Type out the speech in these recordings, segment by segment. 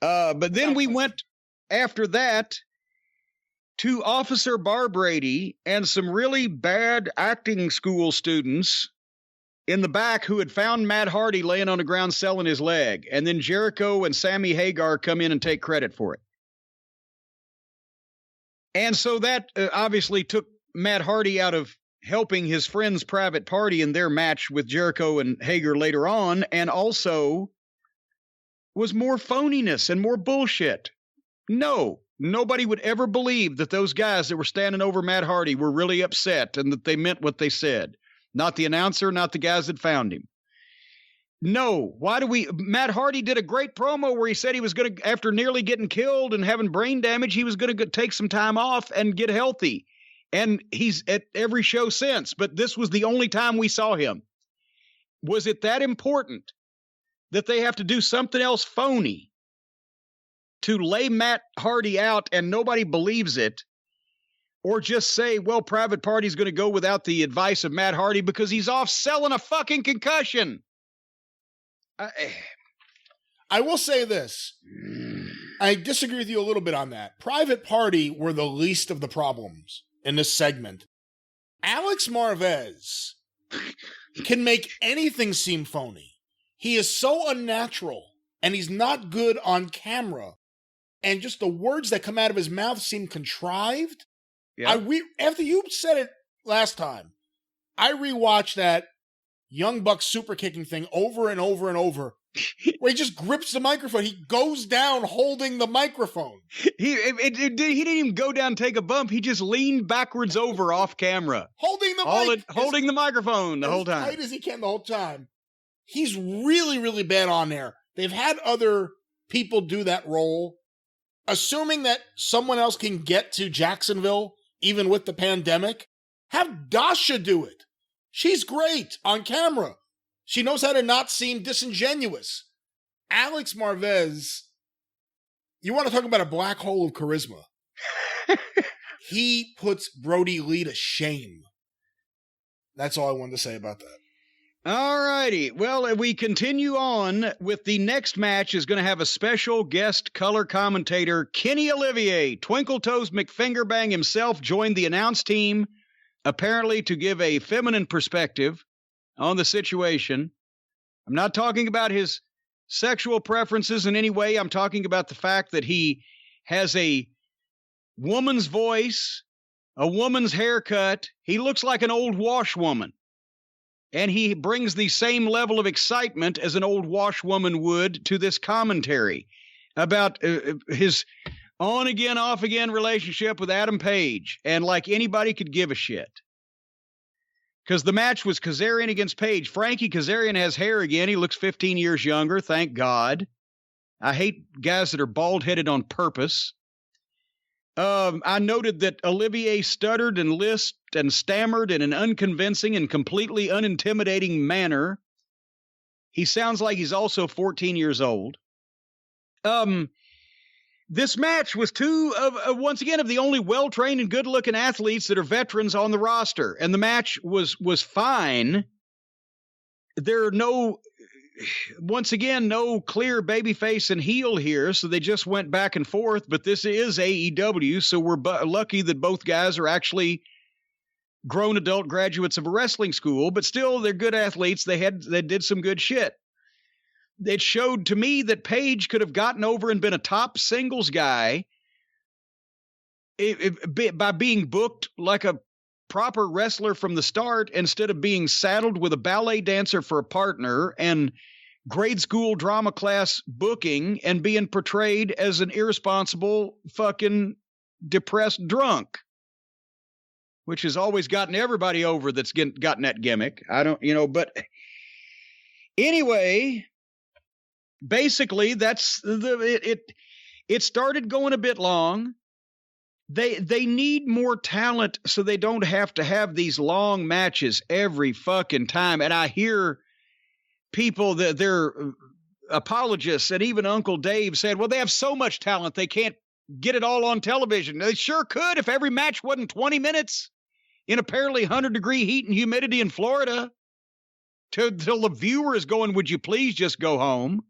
But then we went after that to Officer Barbrady and some really bad acting school students in the back who had found Matt Hardy laying on the ground selling his leg. And then Jericho and Sammy Hagar come in and take credit for it. And so that obviously took Matt Hardy out of helping his friend's private party in their match with Jericho and Hager later on, and also was more phoniness and more bullshit. No, nobody would ever believe that those guys that were standing over Matt Hardy were really upset and that they meant what they said. Not the announcer, not the guys that found him. No, Matt Hardy did a great promo where he said he was going to, after nearly getting killed and having brain damage, he was going to take some time off and get healthy. And he's at every show since, but this was the only time we saw him. Was it that important that they have to do something else phony to lay Matt Hardy out and nobody believes it? Or just say, well, Private Party's going to go without the advice of Matt Hardy because he's off selling a fucking concussion. I will say this. I disagree with you a little bit on that. Private Party were the least of the problems in this segment. Alex Marvez can make anything seem phony. He is so unnatural, and he's not good on camera. And just the words that come out of his mouth seem contrived. Yeah. After you said it last time, I rewatched that Young Bucks super kicking thing over and over and over, where he just grips the microphone. He goes down holding the microphone. He didn't even go down and take a bump. He just leaned backwards over off camera. Holding the microphone the whole time. As tight as he can the whole time. He's really, really bad on there. They've had other people do that role. Assuming that someone else can get to Jacksonville, even with the pandemic, have Dasha do it. She's great on camera. She knows how to not seem disingenuous. Alex Marvez, you want to talk about a black hole of charisma. He puts Brody Lee to shame. That's all I wanted to say about that. All righty. Well, we continue on with the next match is going to have a special guest color commentator, Kenny Olivier. Twinkle Toes McFingerbang himself joined the announce team, apparently to give a feminine perspective on the situation. I'm not talking about his sexual preferences in any way. I'm talking about the fact that he has a woman's voice, a woman's haircut. He looks like an old washwoman. And he brings the same level of excitement as an old washwoman would to this commentary about his on-again, off-again relationship with Adam Page. And like anybody could give a shit. Because the match was Kazarian against Page. Frankie Kazarian has hair again. He looks 15 years younger, thank God. I hate guys that are bald-headed on purpose. I noted that Olivier stuttered and lisped and stammered in an unconvincing and completely unintimidating manner. He sounds like he's also 14 years old. This match was once again, of the only well-trained and good-looking athletes that are veterans on the roster. And the match was fine. There are once again, no clear babyface and heel here, so they just went back and forth. But this is AEW, so we're lucky that both guys are actually grown adult graduates of a wrestling school. But still, they're good athletes. They did some good shit. It showed to me that Page could have gotten over and been a top singles guy by being booked like a proper wrestler from the start instead of being saddled with a ballet dancer for a partner and grade school drama class booking and being portrayed as an irresponsible fucking depressed drunk, which has always gotten everybody over that's gotten that gimmick. But anyway, basically that's it started going a bit long. They need more talent so they don't have to have these long matches every fucking time. And I hear people that they're apologists, and even Uncle Dave said, well, they have so much talent they can't get it all on television. They sure could if every match wasn't 20 minutes in apparently 100-degree heat and humidity in Florida till the viewer is going, would you please just go home?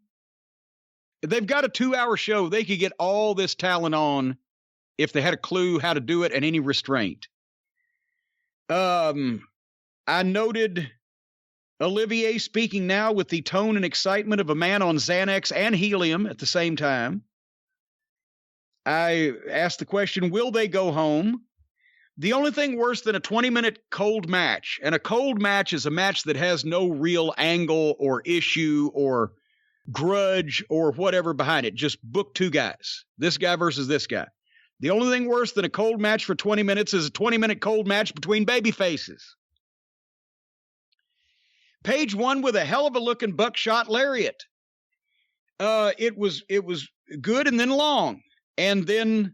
They've got a 2-hour show. They could get all this talent on if they had a clue how to do it and any restraint. I noted Olivier speaking now with the tone and excitement of a man on Xanax and helium at the same time. I asked the question, will they go home? The only thing worse than a 20-minute cold match, and a cold match is a match that has no real angle or issue or grudge or whatever behind it. Just book two guys, this guy versus this guy. The only thing worse than a cold match for 20 minutes is a 20-minute cold match between baby faces. Page won with a hell of a looking buckshot lariat. It was good and then long. And then,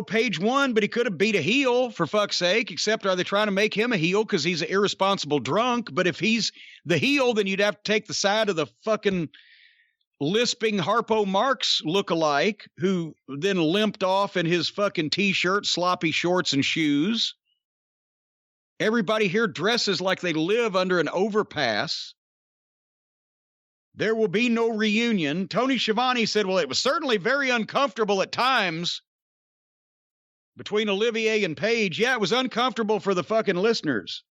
Page won, but he could have beat a heel, for fuck's sake, except are they trying to make him a heel because he's an irresponsible drunk? But if he's the heel, then you'd have to take the side of the fucking lisping Harpo Marx lookalike who then limped off in his fucking T-shirt, sloppy shorts, and shoes. Everybody here dresses like they live under an overpass. There will be no reunion. Tony Schiavone said, well, it was certainly very uncomfortable at times between Olivier and Page. Yeah, it was uncomfortable for the fucking listeners.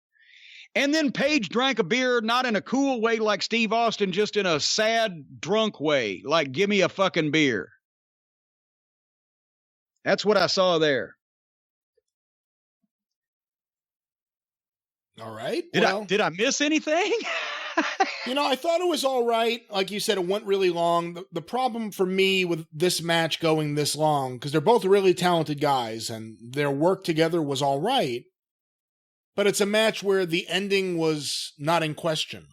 And then Page drank a beer, not in a cool way like Steve Austin, just in a sad, drunk way, like, give me a fucking beer. That's what I saw there. All right. Did I miss anything? I thought it was all right. Like you said, it went really long. The problem for me with this match going this long, because they're both really talented guys and their work together was all right, but it's a match where the ending was not in question.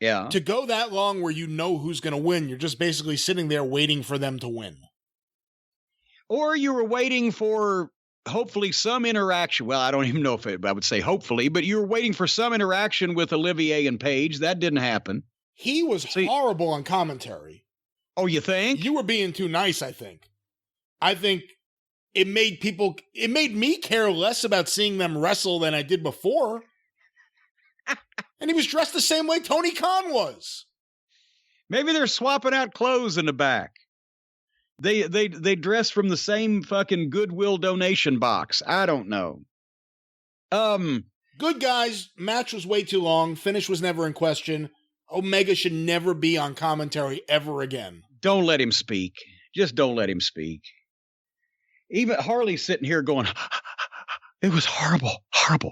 Yeah. To go that long where you know who's going to win, you're just basically sitting there waiting for them to win. Or you were waiting for hopefully some interaction. Well, I don't even know if I would say hopefully, but you were waiting for some interaction with Olivier and Page. That didn't happen. He was horrible on commentary. Oh, you think? You were being too nice, I think. I think it made me care less about seeing them wrestle than I did before. And he was dressed the same way Tony Khan was. Maybe they're swapping out clothes in the back. They dress from the same fucking Goodwill donation box. I don't know. Good guys. Match was way too long. Finish was never in question. Omega should never be on commentary ever again. Don't let him speak. Just don't let him speak. Even Harley's sitting here going, it was horrible, horrible.